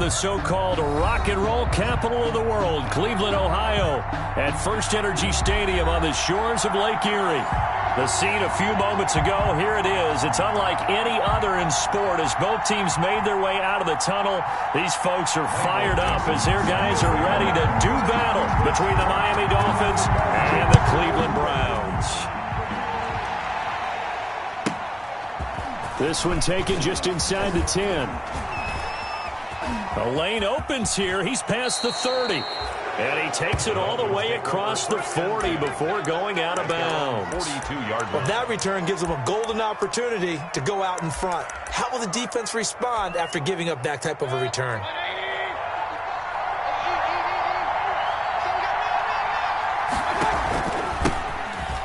the so-called rock and roll capital of the world, Cleveland, Ohio, at First Energy Stadium on the shores of Lake Erie. The scene a few moments ago, here it is. It's unlike any other in sport as both teams made their way out of the tunnel. These folks are fired up as their guys are ready to do battle between the Miami Dolphins and the Cleveland Browns. This one taken just inside the 10. A lane opens here. He's past the 30. And he takes it all the way across the 40 before going out of bounds. 42-yard line. Well, that return gives them a golden opportunity to go out in front. How will the defense respond after giving up that type of a return?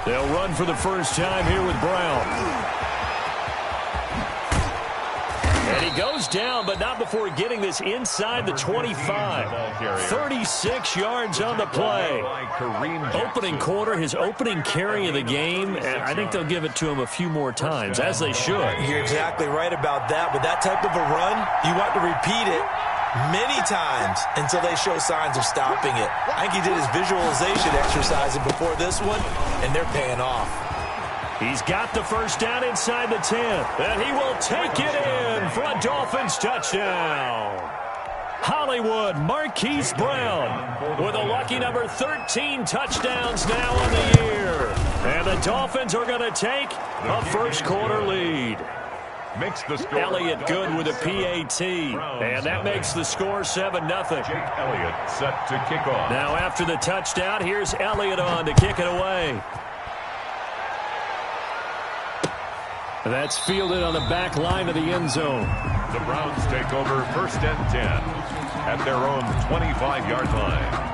They'll run for the first time here with Brown. And he goes down, but not before getting this inside the 25. 36 yards on the play. Opening quarter, his opening carry of the game, and I think they'll give it to him a few more times, as they should. You're exactly right about that. With that type of a run, you want to repeat it many times until they show signs of stopping it. I think he did his visualization exercise before this one, and they're paying off. He's got the first down inside the 10, and he will take it in for a Dolphins touchdown. Hollywood Marquise Brown with a lucky number 13 touchdowns now on the year. And the Dolphins are going to take a first quarter lead. Makes the score. Elliott good with a PAT, and that makes the score 7-0. Jake Elliott set to kick off. Now after the touchdown, here's Elliott on to kick it away. That's fielded on the back line of the end zone. The Browns take over first and 10 at their own 25-yard line.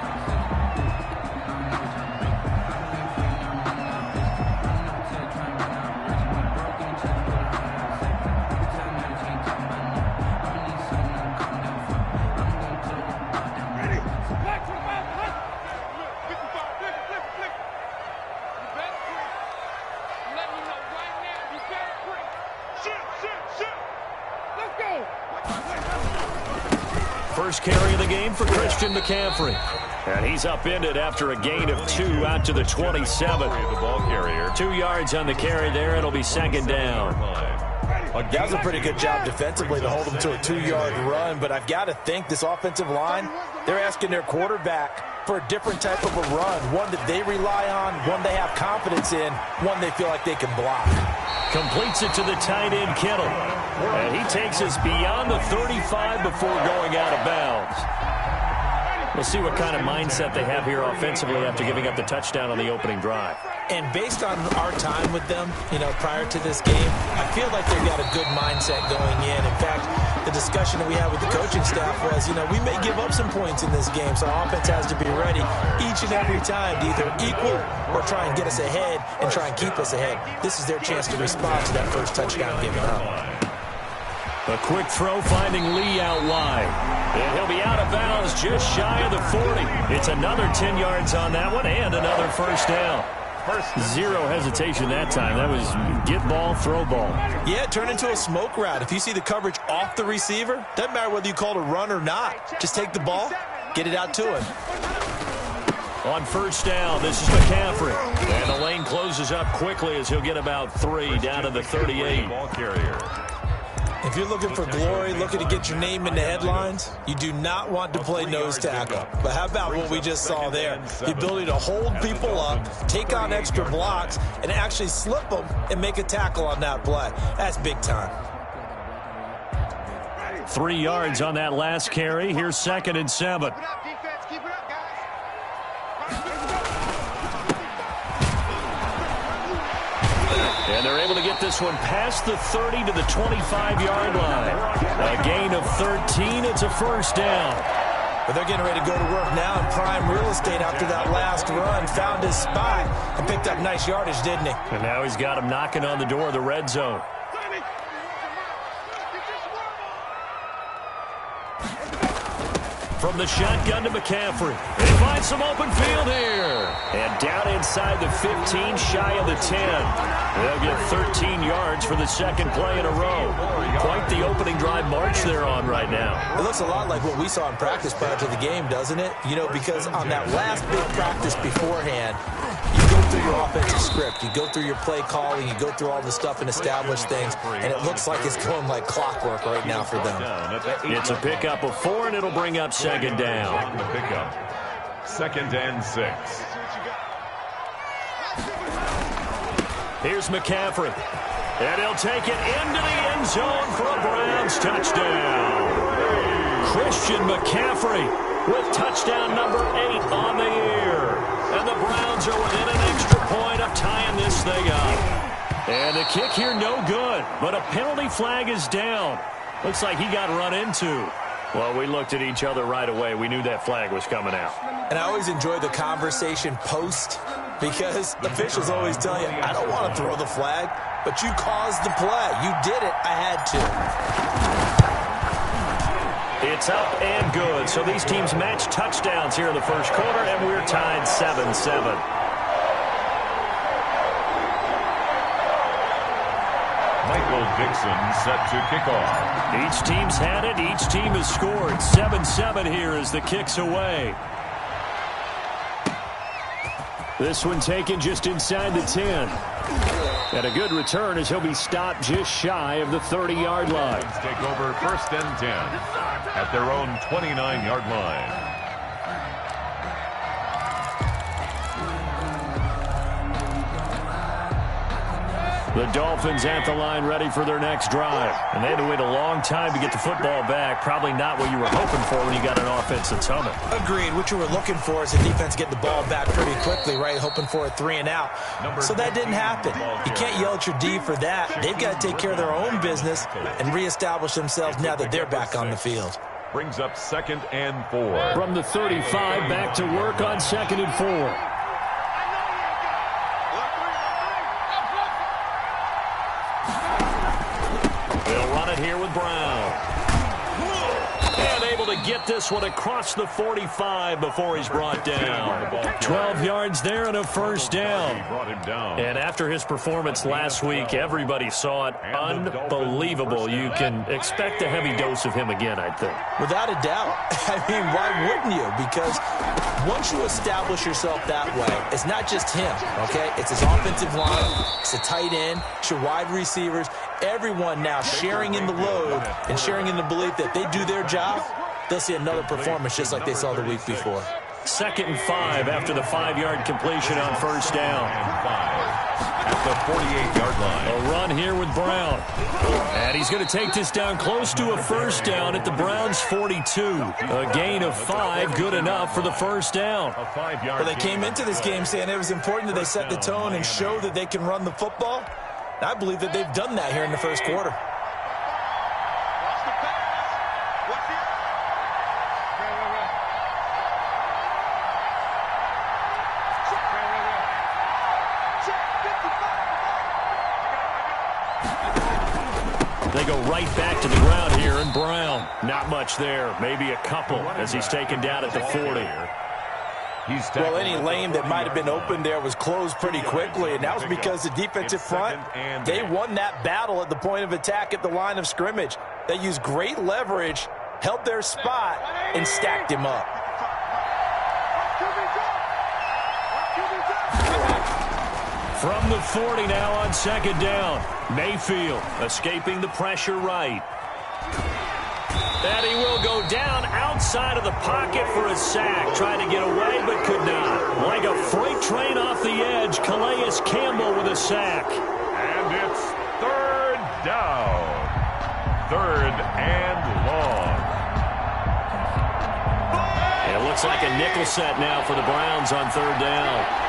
First carry of the game for Christian McCaffrey. And he's upended after a gain of 2 out to the 27. The ball carrier. 2 yards on the carry there. It'll be second down. That was a pretty good job defensively to hold them to a 2-yard run, but I've got to think this offensive line, they're asking their quarterback for a different type of a run, one that they rely on, one they have confidence in, one they feel like they can block. Completes it to the tight end, Kittle. And he takes us beyond the 35 before going out of bounds. We'll see what kind of mindset they have here offensively after giving up the touchdown on the opening drive. And based on our time with them, prior to this game, I feel like they've got a good mindset going in. In fact, the discussion that we had with the coaching staff was, we may give up some points in this game, so our offense has to be ready each and every time to either equal or try and get us ahead and try and keep us ahead. This is their chance to respond to that first touchdown given up. A quick throw finding Lee out wide. And he'll be out of bounds just shy of the 40. It's another 10 yards on that one and another first down. Zero hesitation that time. That was get ball, throw ball. Yeah, it turned into a smoke route. If you see the coverage off the receiver, doesn't matter whether you call it a run or not. Just take the ball, get it out to him. On first down, this is McCaffrey. And the lane closes up quickly as he'll get about 3 down to the 38. Ball carrier. If you're looking for glory, looking to get your name in the headlines, you do not want to play nose tackle. But how about what we just saw there? The ability to hold people up, take on extra blocks, and actually slip them and make a tackle on that play. That's big time. 3 yards on that last carry. Here's 2nd and 7. And they're able to get this one past the 30 to the 25-yard line. A gain of 13. It's a first down. But they're getting ready to go to work now in prime real estate after that last run. Found his spot and picked up nice yardage, didn't he? And now he's got him knocking on the door of the red zone. From From the shotgun to McCaffrey. And he finds some open field here. And down inside the 15, shy of the 10. They'll get 13 yards for the second play in a row. Quite the opening drive march they're on right now. It looks a lot like what we saw in practice prior to the game, doesn't it? You know, because on that last big practice beforehand, you go through your offensive script. You go through your play calling. You go through all the stuff and establish things. And it looks like it's going like clockwork right now for them. It's a pickup of 4, and it'll bring up second down. The pickup. 2nd and 6. Here's McCaffrey. And he'll take it into the end zone for a Browns touchdown. Christian McCaffrey with touchdown number 8 on the year. And the Browns are within an extra point of tying this thing up. And the kick here no good, but a penalty flag is down. Looks like he got run into. Well, we looked at each other right away. We knew that flag was coming out. And I always enjoy the conversation post because officials always tell you, I don't want to throw the flag, but you caused the play. You did it. I had to. It's up and good. So these teams match touchdowns here in the first quarter, and we're tied 7-7. Dixon set to kick off. Each team's had it. Each team has scored. 7-7 here as the kick's away. This one taken just inside the 10. And a good return as he'll be stopped just shy of the 30-yard line. Take over 1st and 10 at their own 29-yard line. The Dolphins at the line ready for their next drive. And they had to wait a long time to get the football back. Probably not what you were hoping for when you got an offense that's humming. Agreed. What you were looking for is the defense get the ball back pretty quickly, right? Hoping for a 3-and-out. So that didn't happen. You can't yell at your D for that. They've got to take care of their own business and reestablish themselves now that they're back on the field. Brings up 2nd and 4. From the 35, back to work on 2nd and 4. Here with Brown. And able to get this one across the 45 before he's brought down. 12 yards there and a first down. And after his performance last week, everybody saw it. Unbelievable. You can expect a heavy dose of him again, I think. Without a doubt. I mean, why wouldn't you? Because once you establish yourself that way, it's not just him, okay? It's his offensive line, it's the tight end, it's your wide receivers, everyone now sharing in the load and sharing in the belief that they do their job, they'll see another performance just like they saw the week before. 2nd and 5 after the 5-yard completion on first down. At the 48-yard line. A run here with Brown. And he's going to take this down close to a first down at the Browns' 42. A gain of 5, good enough for the first down. Well, they came into this game saying it was important that they set the tone and show that they can run the football. I believe that they've done that here in the first quarter. They go right back to the ground here, and Brown, not much there, maybe a couple as he's taken down at the 40. Well, any lane that might have been open there was closed pretty quickly, and that was because the defensive front, they won that battle at the point of attack at the line of scrimmage. They used great leverage, held their spot, and stacked him up. From the 40 now on second down. Mayfield escaping the pressure right. And he will go down outside of the pocket for a sack. Tried to get away, but could not. Like a freight train off the edge, Calais Campbell with a sack. And it's 3rd down. 3rd and long. It looks like a nickel set now for the Browns on 3rd down.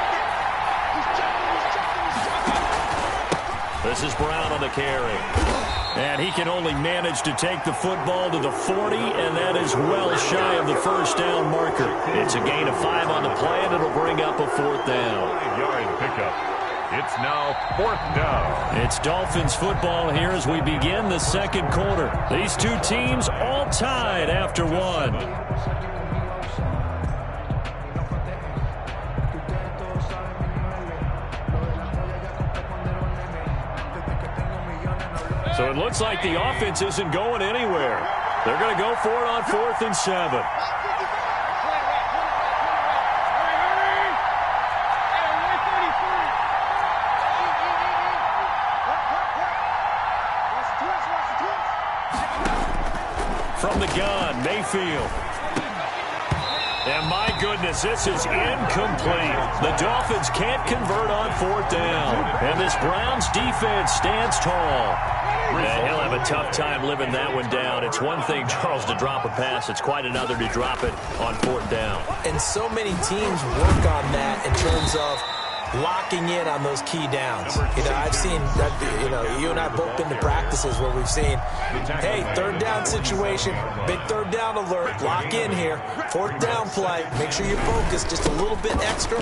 This is Brown on the carry. And he can only manage to take the football to the 40, and that is well shy of the first down marker. It's a gain of 5 on the play, and it'll bring up a 4th down. Yard pickup. It's now 4th down. It's Dolphins football here as we begin the second quarter. These two teams all tied after one. So it looks like the offense isn't going anywhere. They're going to go for it on 4th and 7. From the gun, Mayfield. And my goodness, this is incomplete. The Dolphins can't convert on 4th down. And this Browns defense stands tall. Yeah, he'll have a tough time living that one down. It's one thing, Charles, to drop a pass. It's quite another to drop it on 4th down. And so many teams work on that in terms of locking in on those key downs. You know, I've seen, you and I both been to practices where we've seen, hey, 3rd down situation, big 3rd down alert, lock in here, 4th down play, make sure you focus just a little bit extra.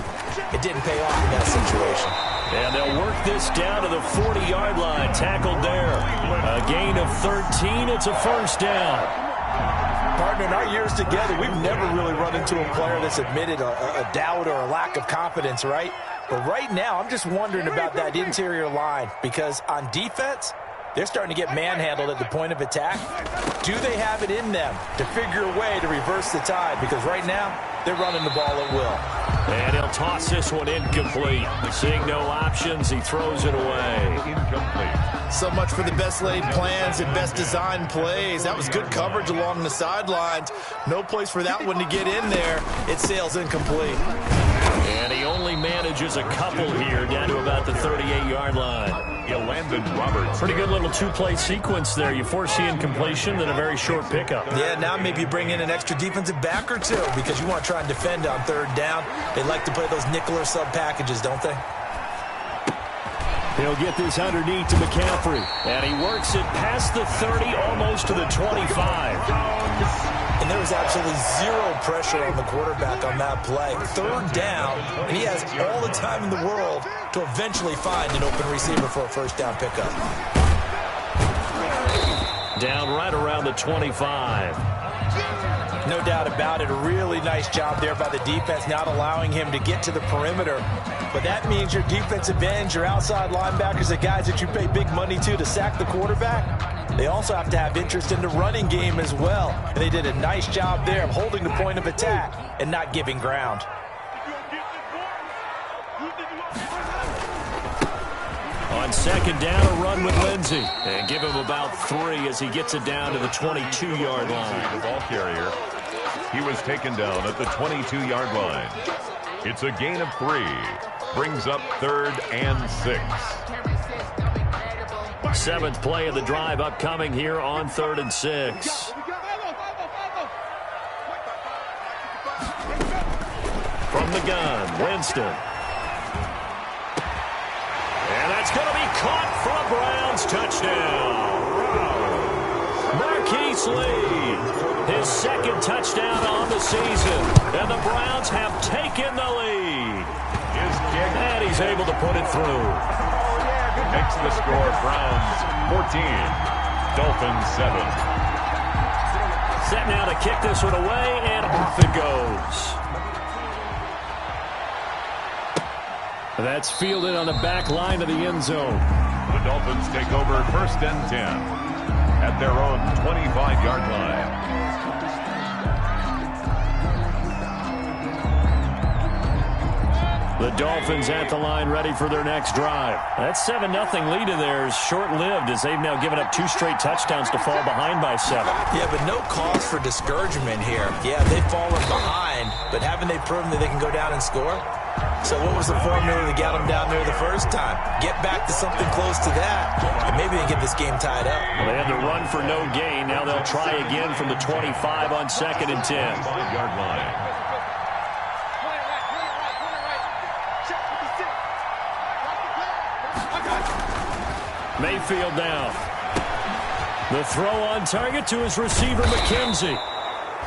It didn't pay off in that situation. And they'll work this down to the 40-yard line, tackled there. A gain of 13, it's a 1st down. Partner, in our years together, we've never really run into a player that's admitted a doubt or a lack of confidence, right? But right now, I'm just wondering about that interior line because on defense, they're starting to get manhandled at the point of attack. Do they have it in them to figure a way to reverse the tide? Because right now, they're running the ball at will. And he'll toss this one incomplete. Seeing no options, he throws it away. Incomplete. So much for the best laid plans and best designed plays. That was good coverage along the sidelines. No place for that one to get in there. It sails incomplete. And he only manages a couple here down to about the 38-yard line. Roberts. Pretty good little two-play sequence there. You force the incompletion, then a very short pickup. Yeah, now maybe you bring in an extra defensive back or two because you want to try and defend on 3rd down. They like to play those nickel or sub packages, don't they? He'll get this underneath to McCaffrey. And he works it past the 30, almost to the 25. And there was absolutely zero pressure on the quarterback on that play. 3rd down, and he has all the time in the world to eventually find an open receiver for a 1st down pickup. Down right around the 25. No doubt about it. A really nice job there by the defense, not allowing him to get to the perimeter. But that means your defensive ends, your outside linebackers, the guys that you pay big money to sack the quarterback, they also have to have interest in the running game as well. And they did a nice job there of holding the point of attack and not giving ground. On 2nd down, a run with Lindsey. And give him about 3 as he gets it down to the 22-yard line. The ball carrier. He was taken down at the 22-yard line. It's a gain of 3. Brings up 3rd and 6. 7th play of the drive upcoming here on 3rd and 6. From the gun, Winston. And that's going to be caught for a Browns touchdown. Marquise Lee, his 2nd touchdown on the season. And the Browns have taken the lead. And he's able to put it through. Makes the score Browns 14, Dolphins 7. Set now to kick this one away, and off it goes. That's fielded on the back line of the end zone. The Dolphins take over 1st and 10 at their own 25-yard line. The Dolphins at the line ready for their next drive. That 7-0 lead of theirs short-lived as they've now given up 2 straight touchdowns to fall behind by 7. Yeah, but no cause for discouragement here. Yeah, they've fallen behind, but haven't they proven that they can go down and score? So what was the formula that got them down there the first time? Get back to something close to that, and maybe they get this game tied up. Well, they had to run for no gain. Now they'll try again from the 25 on 2nd and 10. 5-yard line. Mayfield down. The throw on target to his receiver, McKenzie.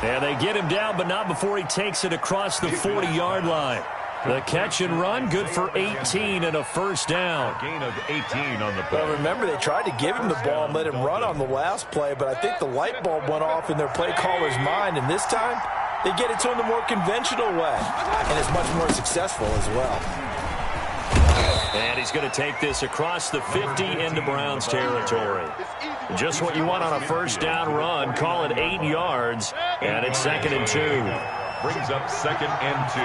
And they get him down, but not before he takes it across the 40-yard line. The catch and run, good for 18 and a 1st down. A gain of 18 on the play. Well, remember, they tried to give him the ball and let him run on the last play, but I think the light bulb went off in their play caller's mind, and this time, They get it to him the more conventional way, and it's much more successful as well. And he's going to take this across the 50 into Browns territory. Just what you want on a first down run. Call it 8 yards, and it's 2nd and 2. Brings up 2nd and 2.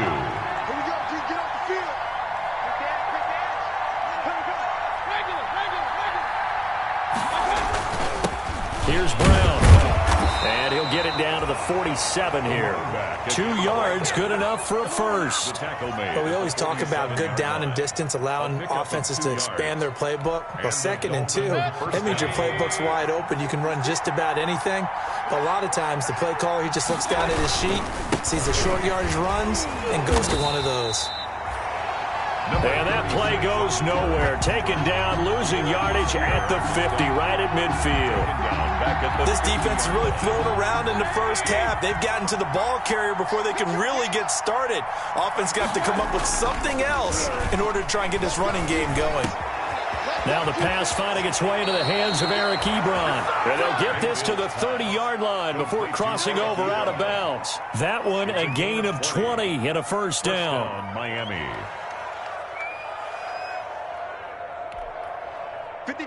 Here's Brown, and he'll get it down to the 47 here. 2 yards, good enough for a first. Well, we always talk about good down and distance, allowing offenses to expand their playbook. Well, 2nd and 2, that means your playbook's wide open. You can run just about anything. But a lot of times, the play caller, he just looks down at his sheet, sees the short yardage runs, and goes to one of those. And that play goes nowhere. Taken down, losing yardage at the 50, right at midfield. This defense is really thrown around in the first half. They've gotten to the ball carrier before they can really get started. Offense got to come up with something else in order to try and get this running game going. Now the pass finding its way into the hands of Eric Ebron. And they'll get this to the 30-yard line before crossing over out of bounds. That one a gain of 20 and a first down. Miami.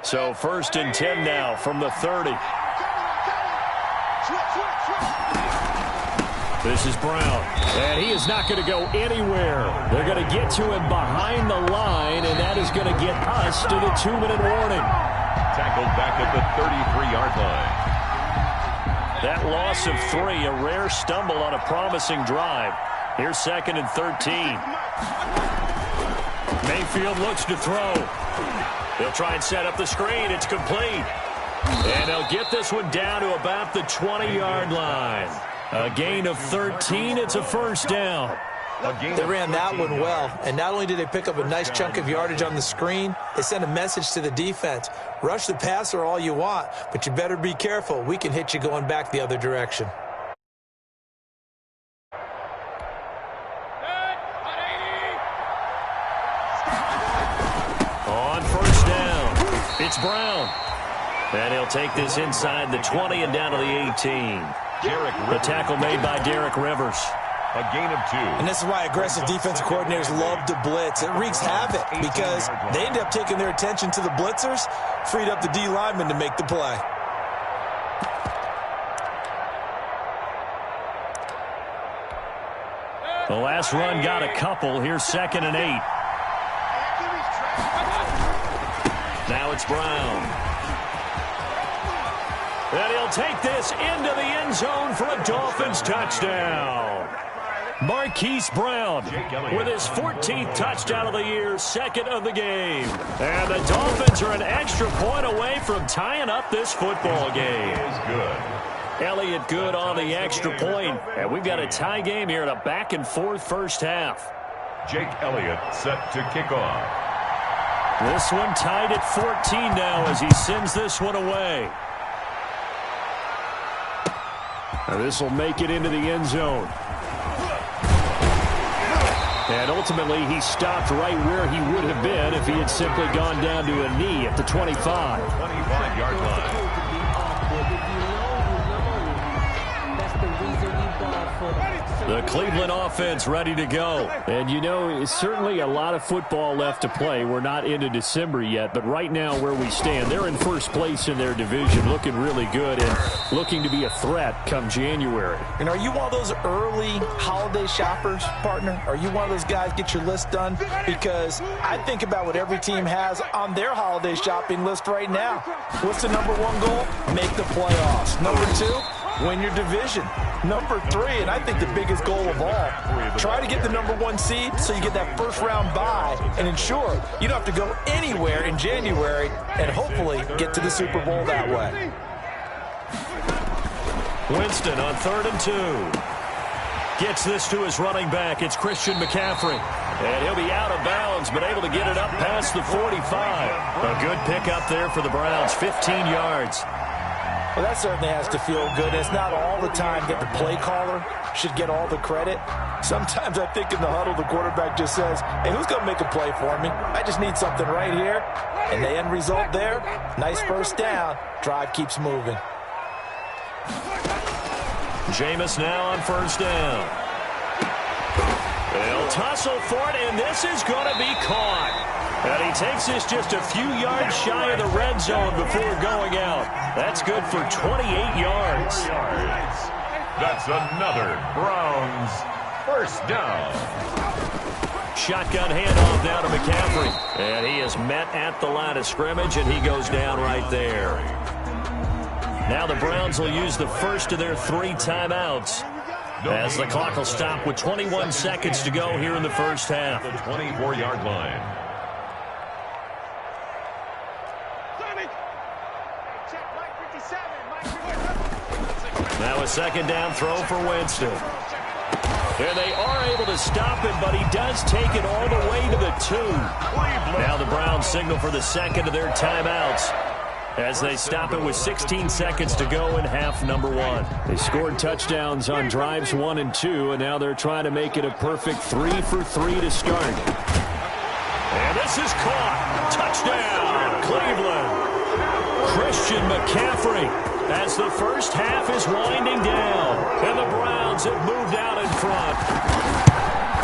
So 1st and 10 now from the 30. This is Brown, and he is not going to go anywhere. They're going to get to him behind the line, and that is going to get us to the 2-minute warning. Tackled back at the 33-yard line. That loss of 3, a rare stumble on a promising drive. Here's 2nd and 13. Mayfield looks to throw. They'll try and set up the screen. It's complete. And they'll get this one down to about the 20-yard line. A gain of 13. It's a first down. They ran that one well, and not only did they pick up a nice chunk of yardage on the screen, they sent a message to the defense. Rush the passer all you want, but you better be careful. We can hit you going back the other direction. On first down, it's Brown. And he'll take this inside the 20 and down to the 18. The tackle made by Derek Rivers. A gain of 2. And this is why aggressive defensive coordinators love to blitz. It wreaks havoc because they end up taking their attention to the blitzers, freed up the D lineman to make the play. The last run got a couple. Here's 2nd and 8. Now it's Brown. And he'll take this into the end zone for a Dolphins touchdown. Marquise Brown with his 14th touchdown of the year, 2nd of the game. And the Dolphins are an extra point away from tying up this football game. Good. Elliott good on the extra point. And we've got a tie game here in a back-and-forth first half. Jake Elliott set to kick off. This one tied at 14 now as he sends this one away. Now this will make it into the end zone. And ultimately he stopped right where he would have been if he had simply gone down to a knee at the 25. 25-yard line. The Cleveland offense ready to go. And, you know, it's certainly a lot of football left to play. We're not into December yet, but right now where we stand, they're in first place in their division, looking really good and looking to be a threat come January. And are you one of those early holiday shoppers, partner? Are you one of those guys get your list done? Because I think about what every team has on their holiday shopping list right now. What's the number 1 goal? Make the playoffs. Number 2, win your division. Number 3, and I think the biggest goal of all, try to get the number 1 seed so you get that first round bye and ensure you don't have to go anywhere in January and hopefully get to the Super Bowl that way. Winston on 3rd and 2. Gets this to his running back. It's Christian McCaffrey. And he'll be out of bounds, but able to get it up past the 45. A good pickup there for the Browns, 15 yards. Well, that certainly has to feel good. It's not all the time that the play caller should get all the credit. Sometimes I think in the huddle, the quarterback just says, hey, who's going to make a play for me? I just need something right here. And the end result there, nice first down. Drive keeps moving. Jameis now on first down. They'll tussle for it, and this is going to be caught. And he takes this just a few yards shy of the red zone before going out. That's good for 28 yards. That's another Browns first down. Shotgun handoff now to McCaffrey. And he is met at the line of scrimmage, and he goes down right there. Now the Browns will use the first of their 3 timeouts, as the clock will stop with 21 seconds to go here in the first half. The 24-yard line. Now a second down throw for Winston. And they are able to stop him, but he does take it all the way to the 2. Now the Browns signal for the second of their timeouts, as they stop it with 16 seconds to go in half number 1. They scored touchdowns on drives 1 and 2, and now they're trying to make it a perfect 3 for 3 to start. And this is caught. Touchdown, Cleveland. Christian McCaffrey, as the first half is winding down, and the Browns have moved out in front.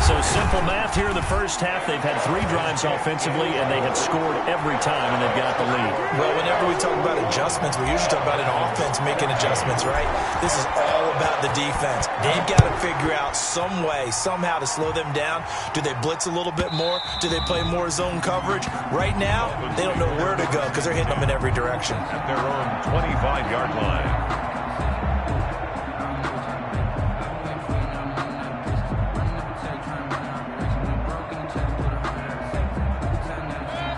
So simple math here in the first half. They've had 3 drives offensively, and they have scored every time, and they've got the lead. Well, whenever we talk about adjustments, we usually talk about an offense making adjustments, right? This is all about the defense. They've got to figure out some way, somehow to slow them down. Do they blitz a little bit more? Do they play more zone coverage? Right now, they don't know where to go because they're hitting them in every direction. At their own 25-yard line.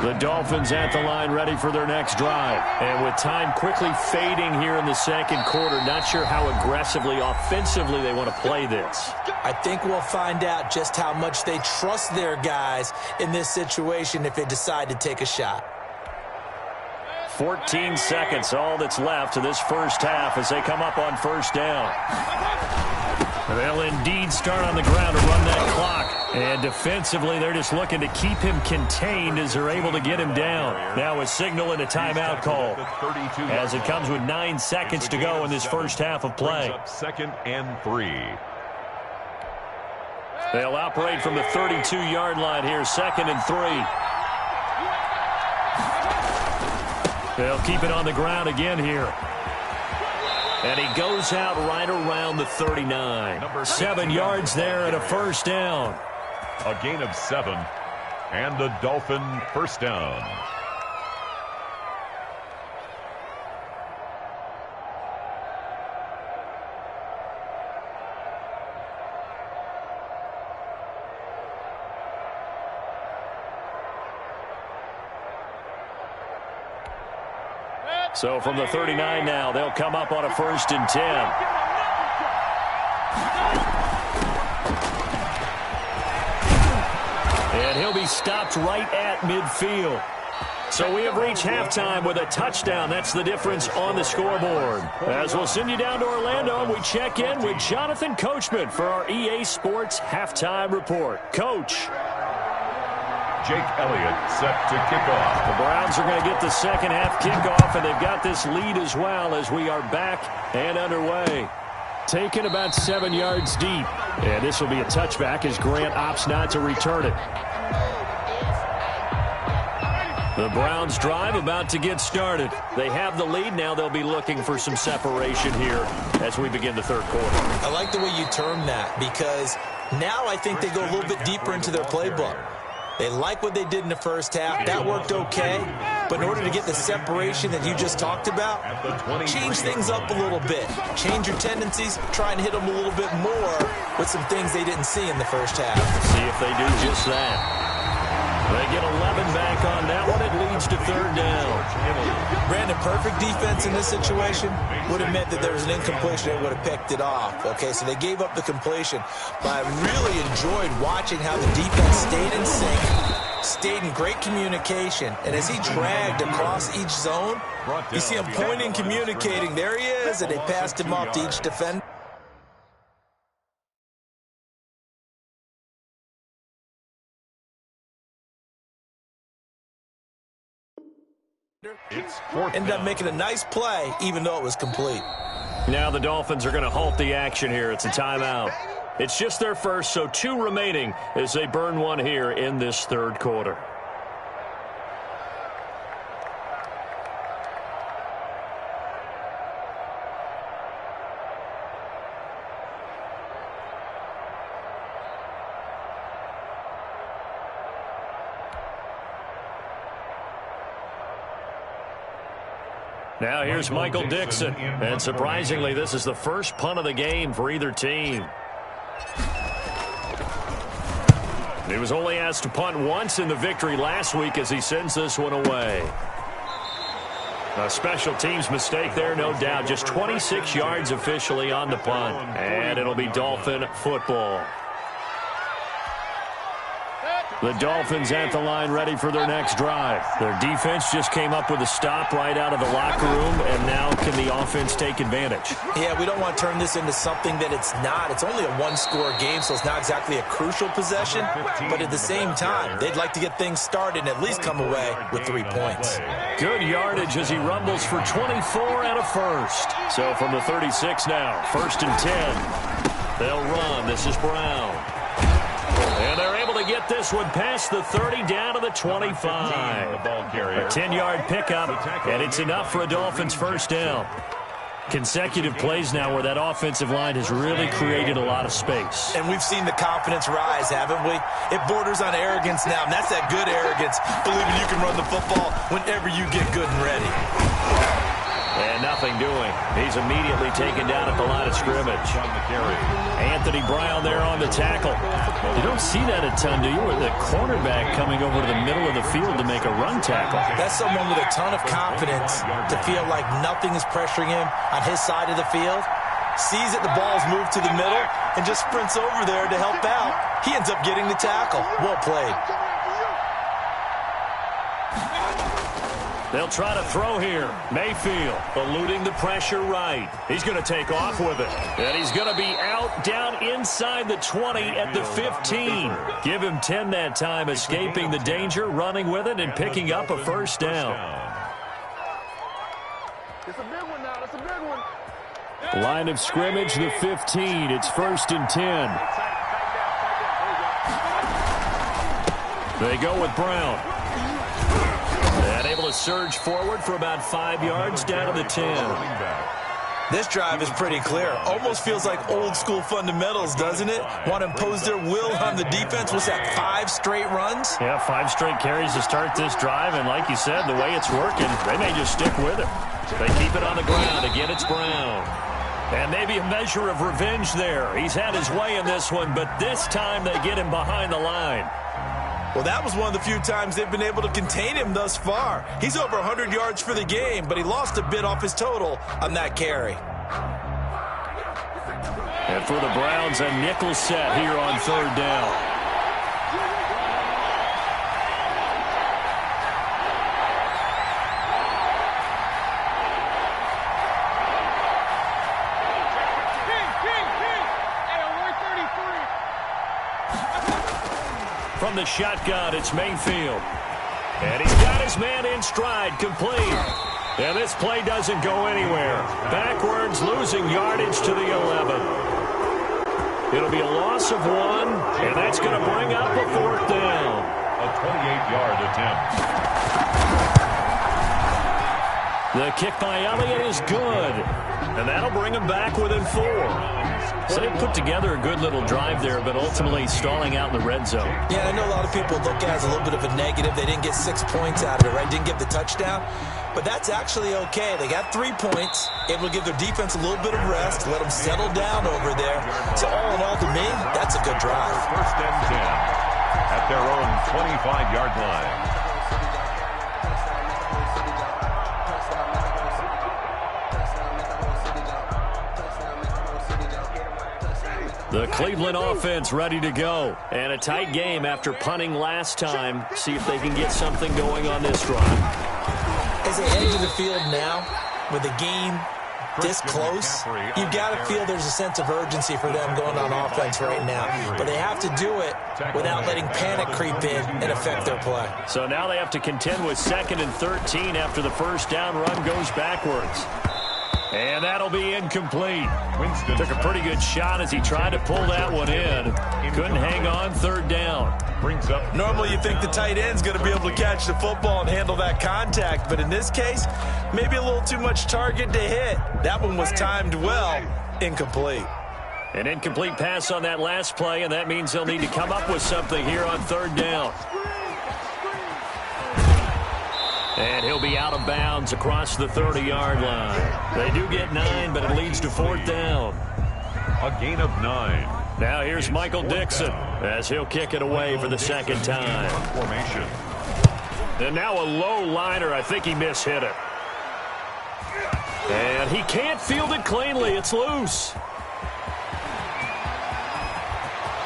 The Dolphins at the line, ready for their next drive. And with time quickly fading here in the second quarter, not sure how aggressively, offensively they want to play this. I think we'll find out just how much they trust their guys in this situation if they decide to take a shot. 14 seconds, all that's left to this first half as they come up on first down. They'll indeed start on the ground to run that clock. And defensively, they're just looking to keep him contained as they're able to get him down. Now a signal and a timeout call, as it comes with 9 seconds to go in this first half of play. Second and 3. They'll operate from the 32-yard line here, 2nd and 3. They'll keep it on the ground again here. And he goes out right around the 39. 7 yards there and a first down. A gain of 7, and the Dolphin first down. So from the 39 now, they'll come up on a 1st and 10. And he'll be stopped right at midfield. So we have reached halftime with a touchdown. That's the difference on the scoreboard. As we'll send you down to Orlando, and we check in with Jonathan Coachman for our EA Sports Halftime Report. Coach. Jake Elliott set to kick off. The Browns are going to get the second half kickoff, and they've got this lead as well as we are back and underway. Taken about 7 yards deep. And this will be a touchback as Grant opts not to return it. The Browns drive about to get started. They have the lead. Now they'll be looking for some separation here as we begin the third quarter. I like the way you term that, because now I think they go a little bit deeper into their playbook. They like what they did in the first half. That worked okay. But in order to get the separation that you just talked about, change things up a little bit. Change your tendencies. Try and hit them a little bit more with some things they didn't see in the first half. See if they do just that. They get 11 back on that one. It leads to 3rd down. Brandon, perfect defense in this situation would have meant that there was an incompletion and would have picked it off. Okay, so they gave up the completion. But I really enjoyed watching how the defense stayed in sync, stayed in great communication. And as he dragged across each zone, you see him pointing, communicating. There he is, and they passed him off to each defender. It's 4th Ended up down. making a nice play, even though it was complete. Now the Dolphins are going to halt the action here. It's a timeout. It's just their first, so 2 remaining as they burn one here in this third quarter. Now here's Michael Dixon. And surprisingly, this is the first punt of the game for either team. He was only asked to punt once in the victory last week as he sends this one away. A special teams mistake there, no doubt. Just 26 yards officially on the punt. And it'll be Dolphin football. The Dolphins at the line ready for their next drive. Their defense just came up with a stop right out of the locker room, and now can the offense take advantage? Yeah, we don't want to turn this into something that it's not. It's only a one-score game, so it's not exactly a crucial possession. But at the same time, they'd like to get things started and at least come away with 3 points. Good yardage as he rumbles for 24 and a first. So from the 36 now, 1st and 10. They'll run. This is Brown. And they're able to get this one past the 30 down to the 25. A 10-yard pickup, and it's enough for a Dolphins first down. Consecutive plays now where that offensive line has really created a lot of space. And we've seen the confidence rise, haven't we? It borders on arrogance now, and that's that good arrogance, believing you can run the football whenever you get good and ready. And nothing doing. He's immediately taken down at the line of scrimmage. Anthony Brown there on the tackle. You don't see that a ton, do you? With the cornerback coming over to the middle of the field to make a run tackle. That's someone with a ton of confidence to feel like nothing is pressuring him on his side of the field. Sees that the ball's moved to the middle and just sprints over there to help out. He ends up getting the tackle. Well played. They'll try to throw here. Mayfield eluding the pressure right. He's going to take off with it. And he's going to be out down inside the 20 at the 15. Give him 10 that time, escaping the danger, running with it, and picking up a first down. It's a big one now. It's a big one. Line of scrimmage, the 15. It's 1st and 10. They go with Brown. And able to surge forward for about 5 yards down to the 10. This drive is pretty clear. Almost feels like old school fundamentals, doesn't it? Want to impose their will on the defense. What's that, 5 straight runs? Yeah, 5 straight carries to start this drive. And like you said, the way it's working, they may just stick with it. They keep it on the ground. Again, it's Brown. And maybe a measure of revenge there. He's had his way in this one, but this time they get him behind the line. Well, that was one of the few times they've been able to contain him thus far. He's over 100 yards for the game, but he lost a bit off his total on that carry. And for the Browns, a nickel set here on 3rd down. From the shotgun, it's Mayfield. And he's got his man in stride, complete. And this play doesn't go anywhere. Backwards, losing yardage to the 11. It'll be a loss of 1, and that's going to bring up a 4th down. A 28-yard attempt. The kick by Elliott is good. And that'll bring him back within 4. So they put together a good little drive there, but ultimately stalling out in the red zone. Yeah, I know a lot of people look at it as a little bit of a negative. They didn't get 6 points out of it, right? Didn't get the touchdown. But that's actually okay. They got 3 points, able to give their defense a little bit of rest, let them settle down over there. So all in all, to me, that's a good drive. 1st and 10 at their own 25-yard line. The Cleveland offense ready to go. And a tight game after punting last time. See if they can get something going on this drive. As they head to the field now, with the game this close, you've got to feel there's a sense of urgency for them going on offense right now. But they have to do it without letting panic creep in and affect their play. So now they have to contend with 2nd and 13 after the first down run goes backwards. And that'll be incomplete. Winston Took a pretty good shot as he tried to pull that one in. Couldn't hang on, third down. brings up. Normally you think the tight end's going to be able to catch the football and handle that contact, but in this case, maybe a little too much target to hit. That one was timed well. Incomplete. An incomplete pass on that last play, and that means they'll need to come up with something here on third down. And he'll be out of bounds across the 30-yard line. They do get 9, but it leads to fourth down. A gain of 9. Now here's Michael Dixon as he'll kick it away for the second time. Formation. And now a low liner. I think he mishit it. And he can't field it cleanly. It's loose.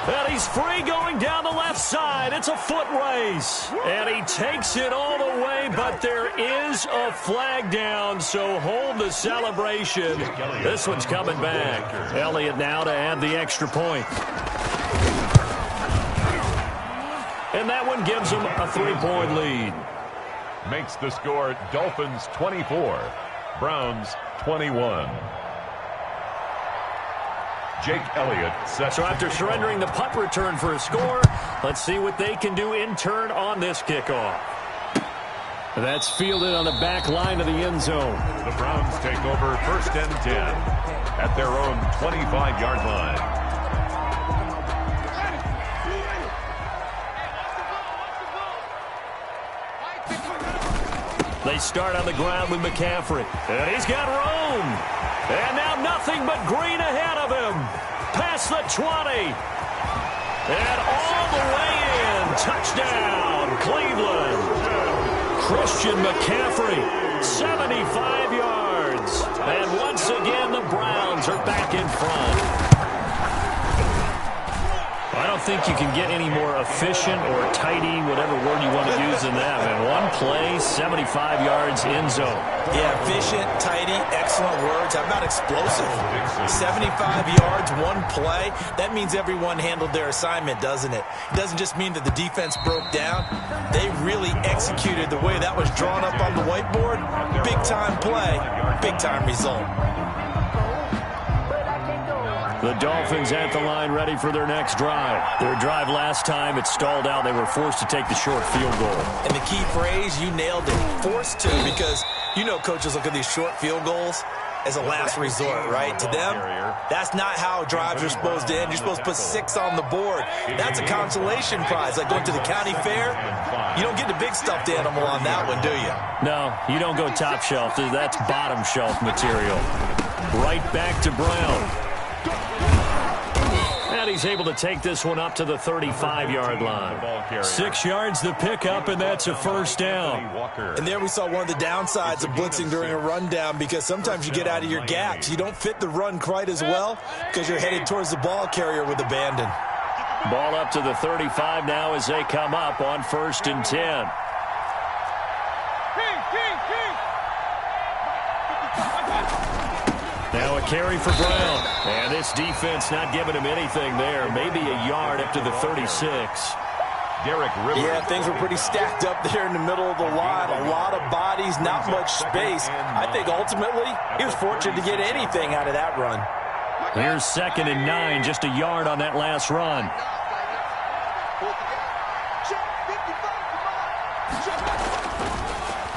And he's free going down the left side. It's a foot race. And he takes it all the way, but there is a flag down, so hold the celebration. This one's coming back. Elliott now to add the extra point. And that one gives them a 3-point lead. Makes the score Dolphins 24, Browns 21. Jake Elliott sets. So after surrendering the punt return for a score, let's see what they can do in turn on this kickoff. That's fielded on the back line of the end zone. The Browns take over 1st and 10 at their own 25-yard line. They start on the ground with McCaffrey. And he's got room. And now nothing but green ahead of him. Past the 20. And all the way in. Touchdown, Cleveland. Christian McCaffrey, 75 yards. And once again, the Browns are back in front. I don't think you can get any more efficient or tidy, whatever word you want to use in that. And one play, 75 yards in zone. Yeah, efficient, tidy, excellent words. How about explosive? 75 yards, one play. That means everyone handled their assignment, doesn't it? It doesn't just mean that the defense broke down. They really executed the way that was drawn up on the whiteboard. Big-time play, big-time result. The Dolphins at the line ready for their next drive. Their drive last time, it stalled out. They were forced to take the short field goal. And the key phrase, you nailed it, forced to, because you know coaches look at these short field goals as a last resort, right? To them, that's not how drives are supposed to end. You're supposed to put 6 on the board. That's a consolation prize. Like going to the county fair, you don't get the big stuffed animal on that one, do you? No, you don't go top shelf. That's bottom shelf material. Right back to Brown. And he's able to take this one up to the 35-yard line. 6 yards the pickup, and that's a first down. And there we saw one of the downsides of blitzing during a rundown, because sometimes you get out of your gaps. You don't fit the run quite as well because you're headed towards the ball carrier with abandon. Ball up to the 35 now as they come up on 1st and 10. Now a carry for Brown. And this defense not giving him anything there. Maybe a yard up to the 36. Derek Rivers. Yeah, things were pretty stacked up there in the middle of the line. A lot of bodies, not much space. I think ultimately he was fortunate to get anything out of that run. Here's 2nd and 9, just a yard on that last run.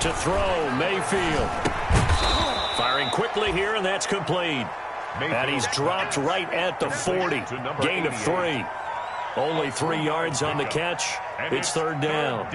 To throw, Mayfield. Firing quickly here, and that's complete. And he's dropped right at the 40. Gain of 3. Only 3 yards on the catch. It's third down.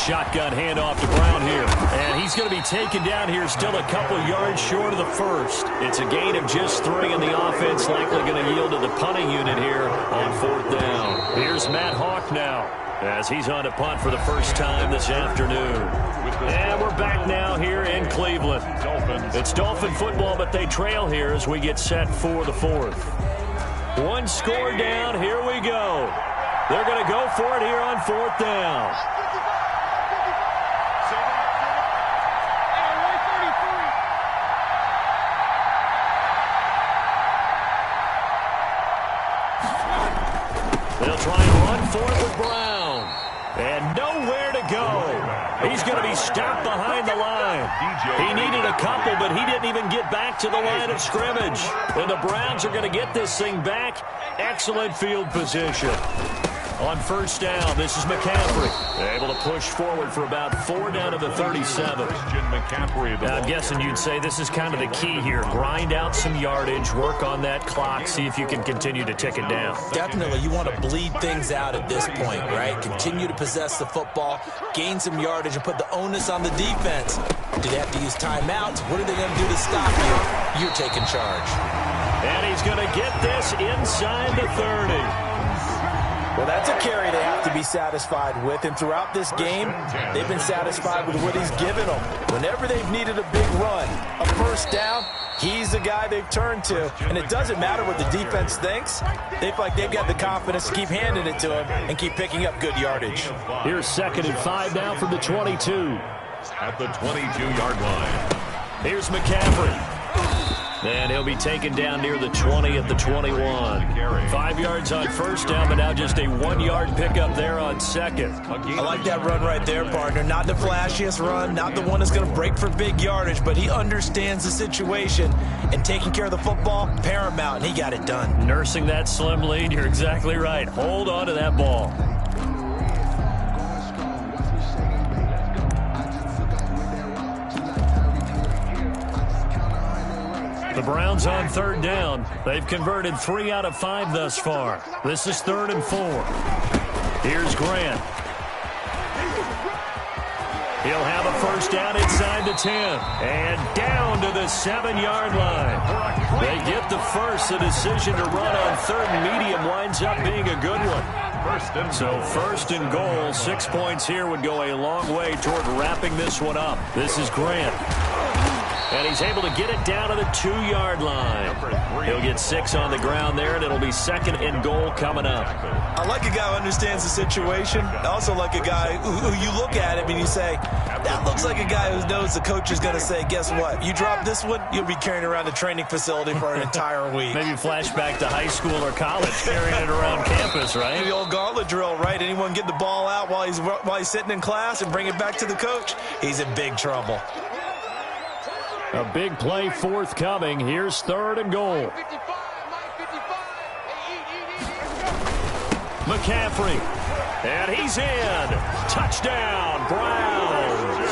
Shotgun handoff to Brown here. And he's going to be taken down here, still a couple yards short of the first. It's a gain of just 3, and the offense likely going to yield to the punting unit here on 4th down. Here's Matt Hawk now as he's on to punt for the first time this afternoon. And we're back now here in Cleveland. It's Dolphin football, but they trail here as we get set for the 4th. One score down. Here we go. They're going to go for it here on 4th down. They'll try and run for it with Brown. And nowhere to go. He's going to be stopped behind the line. He needed a couple, but he didn't even get back to the line of scrimmage. And the Browns are going to get this thing back. Excellent field position. On first down, this is McCaffrey. Able to push forward for about 4 down to the 37. Now, I'm guessing you'd say this is kind of the key here. Grind out some yardage, work on that clock, see if you can continue to tick it down. Definitely, you want to bleed things out at this point, right? Continue to possess the football, gain some yardage, and put the onus on the defense. Do they have to use timeouts? What are they going to do to stop you? You're taking charge. And he's going to get this inside the 30. Well, that's a carry they have to be satisfied with, and throughout this game, they've been satisfied with what he's given them. Whenever they've needed a big run, a first down, he's the guy they've turned to, and it doesn't matter what the defense thinks. They feel like they've got the confidence to keep handing it to him and keep picking up good yardage. Here's 2nd and 5 now from the 22. At the 22-yard line. Here's McCaffrey. And he'll be taken down near the 20 at the 21. 5 yards on first down, but now just a 1-yard pickup there on second. I like that run right there, partner. Not the flashiest run, not the one that's going to break for big yardage, but he understands the situation, and taking care of the football, paramount, and he got it done. Nursing that slim lead, you're exactly right. Hold on to that ball. The Browns on 3rd down. They've converted 3 out of 5 thus far. This is 3rd and 4. Here's Grant. He'll have a first down inside the 10. And down to the 7-yard line. They get the first. The decision to run on 3rd and medium winds up being a good one. So 1st and goal. 6 points here would go a long way toward wrapping this one up. This is Grant. And he's able to get it down to the 2-yard line. He'll get 6 on the ground there, and it'll be 2nd and goal coming up. I like a guy who understands the situation. I also like a guy who you look at him and you say, that looks like a guy who knows the coach is going to say, guess what? You drop this one, you'll be carrying around the training facility for an entire week. Maybe flashback to high school or college, carrying it around campus, right? The old gauntlet drill, right? Anyone get the ball out while he's sitting in class and bring it back to the coach? He's in big trouble. A big play forthcoming. Here's 3rd and goal. McCaffrey. And he's in. Touchdown, Browns.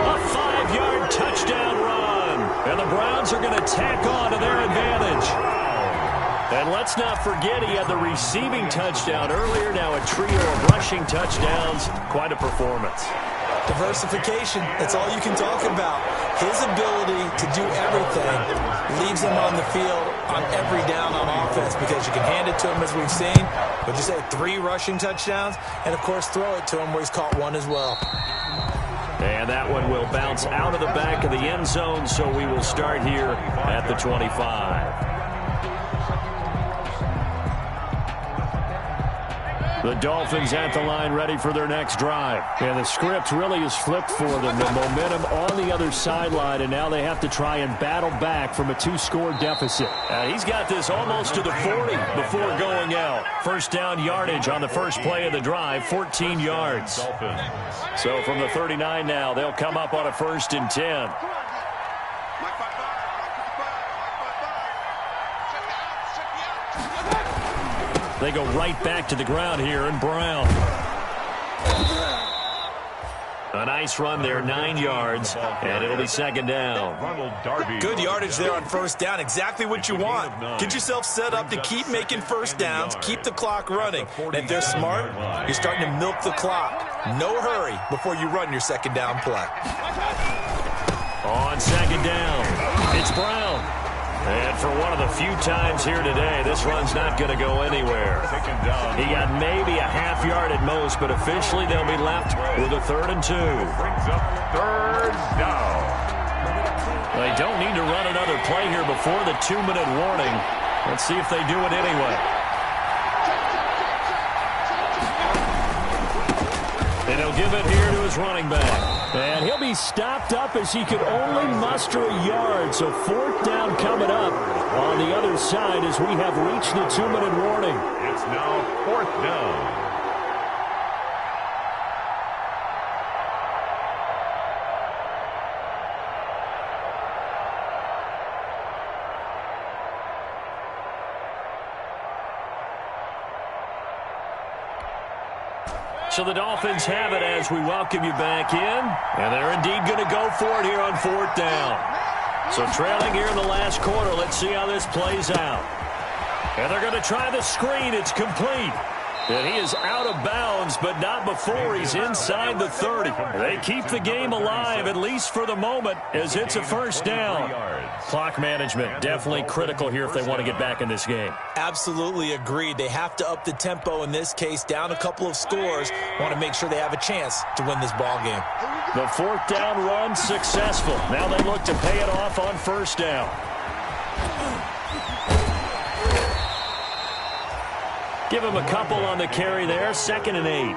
A 5-yard touchdown run. And the Browns are going to tack on to their advantage. And let's not forget he had the receiving touchdown earlier. Now a trio of rushing touchdowns. Quite a performance. Diversification, that's all you can talk about. His ability to do everything leaves him on the field on every down on offense because you can hand it to him as we've seen. But you say 3 rushing touchdowns and, of course, throw it to him where he's caught 1 as well. And that one will bounce out of the back of the end zone, so we will start here at the 25. The Dolphins at the line ready for their next drive. And the script really is flipped for them. The momentum on the other sideline, and now they have to try and battle back from a 2-score deficit. He's got this almost to the 40 before going out. First down yardage on the first play of the drive, 14 yards. So from the 39 now, they'll come up on a 1st and 10. They go right back to the ground here, and Brown. A nice run there, 9 yards, and it'll be 2nd down. Good yardage there on first down, exactly what you want. Get yourself set up to keep making first downs, keep the clock running. And if they're smart, you're starting to milk the clock. No hurry before you run your 2nd down play. On 2nd down, it's Brown. And for one of the few times here today, this run's not going to go anywhere. He got maybe a half yard at most, but officially they'll be left with a 3rd and 2. Brings up 3rd down. They don't need to run another play here before the 2-minute warning. Let's see if they do it anyway. And he'll give it here to his running back. And he'll be stopped up as he could only muster a yard. So 4th down coming up. on the other side as we have reached the 2-minute warning. It's now 4th down. So the Dolphins have it as we welcome you back in. And they're indeed going to go for it here on 4th down. So trailing here in the last quarter, let's see how this plays out. And they're going to try the screen. It's complete. And he is out of bounds, but not before he's inside the 30. They keep the game alive, at least for the moment, as it's a 1st down. Clock management, definitely critical here if they want to get back in this game. Absolutely agreed. They have to up the tempo in this case, down a couple of scores. Want to make sure they have a chance to win this ball game. The 4th down run successful. Now they look to pay it off on 1st down. Give him a couple on the carry there, 2nd and 8.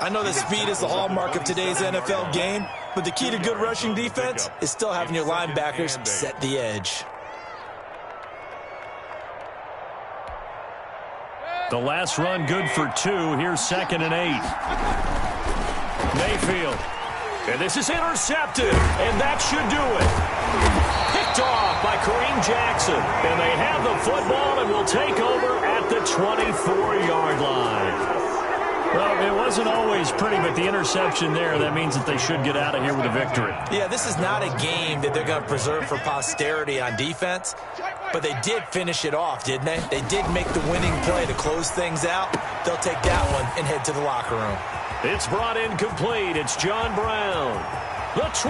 I know that speed is the hallmark of today's NFL game, but the key to good rushing defense is still having your linebackers set the edge. The last run good for 2. Here's 2nd and 8. Mayfield. And this is intercepted, and that should do it. Picked off by Kareem Jackson. And they have the football and will take over at the 24-yard line. Well, it wasn't always pretty, but the interception there, that means that they should get out of here with a victory. Yeah, this is not a game that they're going to preserve for posterity on defense, but they did finish it off, didn't they? They did make the winning play to close things out. They'll take that one and head to the locker room. It's brought in complete. It's John Brown. The 20,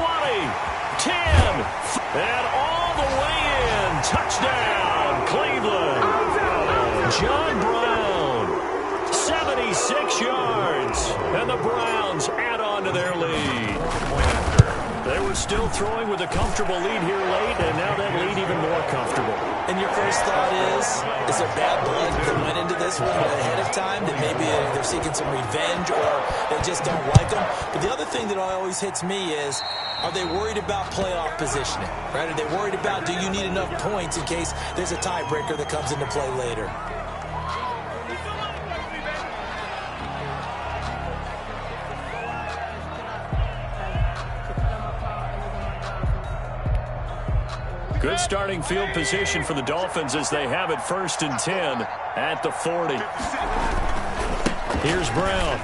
10, and all the way in. Touchdown, Cleveland. John Brown, 76 yards, and the Browns add on to their lead. They were still throwing with a comfortable lead here late, and now that lead even more comfortable. And your first thought is there bad blood that went into this one ahead of time, that maybe they're seeking some revenge or they just don't like them? But the other thing that always hits me is, are they worried about playoff positioning? Right? Are they worried about, do you need enough points in case there's a tiebreaker that comes into play later? Good starting field position for the Dolphins as they have it 1st and 10 at the 40. Here's Brown.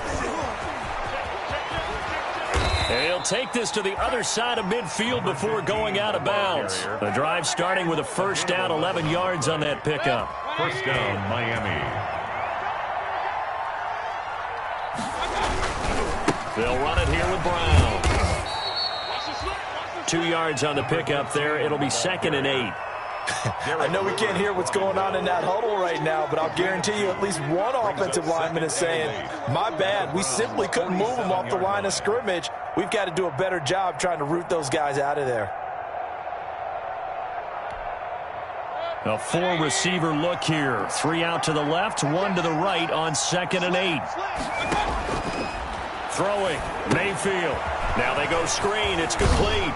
And he'll take this to the other side of midfield before going out of bounds. The drive starting with a 1st down, 11 yards on that pickup. 1st down, Miami. They'll run it here with Brown. 2 yards on the pickup there. It'll be 2nd and 8. I know we can't hear what's going on in that huddle right now, but I'll guarantee you at least one offensive lineman is saying, my bad, we simply couldn't move them off the line of scrimmage. We've got to do a better job trying to root those guys out of there. A 4-receiver look here. 3 out to the left, 1 to the right on 2nd and 8. Throwing, Mayfield. Now they go screen. It's complete.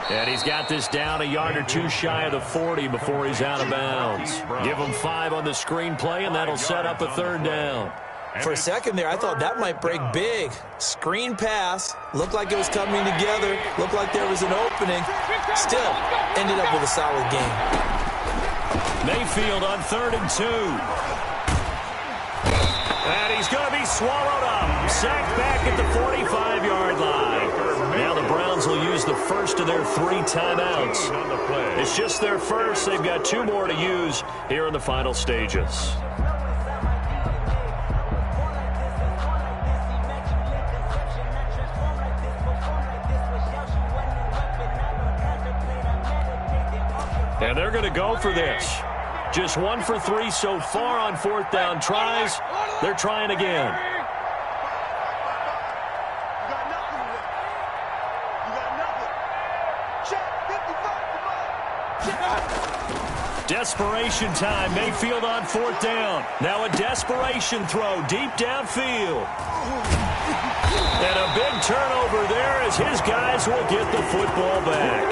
And he's got this down a yard or 2 shy of the 40 before he's out of bounds. Give him 5 on the screen play, and that'll set up a 3rd down. For a second there, I thought that might break big. Screen pass. Looked like it was coming together. Looked like there was an opening. Still, ended up with a solid game. Mayfield on 3rd and 2. And he's going to be swallowed up. Sacked back at the 45-yard line. Now the Browns will use the first of their 3 timeouts. It's just their first. They've got 2 more to use here in the final stages. And they're going to go for this. Just 1 for 3 so far on 4th down tries. They're trying again. Desperation time. Mayfield on 4th down. Now a desperation throw deep downfield. And a big turnover there as his guys will get the football back.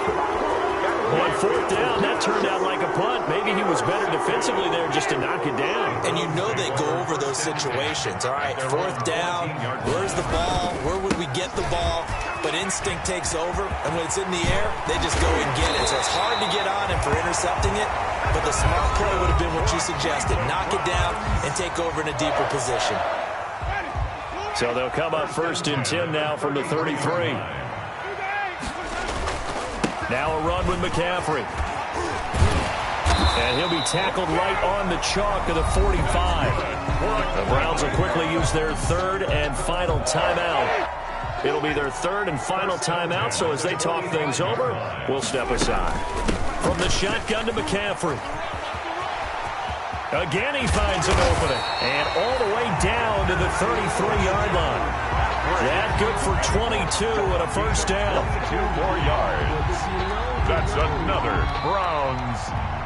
On fourth down, that turned out like a punt. Maybe he was better defensively there just to knock it down. And you know they go over those situations. All right, fourth down, where's the ball? Where would we get the ball? But instinct takes over, and when it's in the air, they just go and get it. So it's hard to get on him for intercepting it, but the smart play would have been what you suggested. Knock it down and take over in a deeper position. So they'll come up first and 10 now from the 33. Now a run with McCaffrey. And he'll be tackled right on the chalk of the 45. The Browns will quickly use their third and final timeout. It'll be their third and final timeout, so as they talk things over, we'll step aside. From the shotgun to McCaffrey. Again, he finds an opening. And all the way down to the 33-yard line. That good for 22 and a first down. 2 more yards. That's another Browns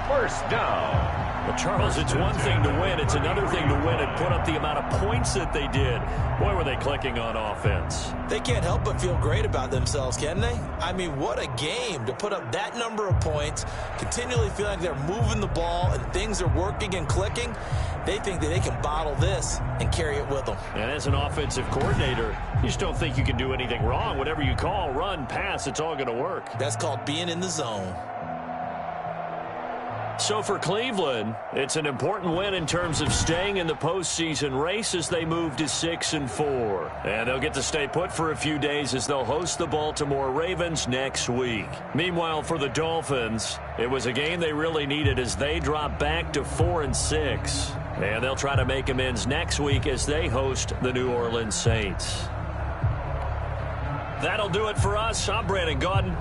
first down. Well, Charles, it's one thing to win. It's another thing to win and put up the amount of points that they did. Boy, were they clicking on offense. They can't help but feel great about themselves, can they? I mean, what a game to put up that number of points, continually feel like they're moving the ball and things are working and clicking. They think that they can bottle this and carry it with them. And as an offensive coordinator, you just don't think you can do anything wrong. Whatever you call, run, pass, it's all going to work. That's called being in the zone. So for Cleveland, it's an important win in terms of staying in the postseason race as they move to 6-4. And they'll get to stay put for a few days as they'll host the Baltimore Ravens next week. Meanwhile, for the Dolphins, it was a game they really needed as they drop back to 4-6. And they'll try to make amends next week as they host the New Orleans Saints. That'll do it for us. I'm Brandon Gaudin.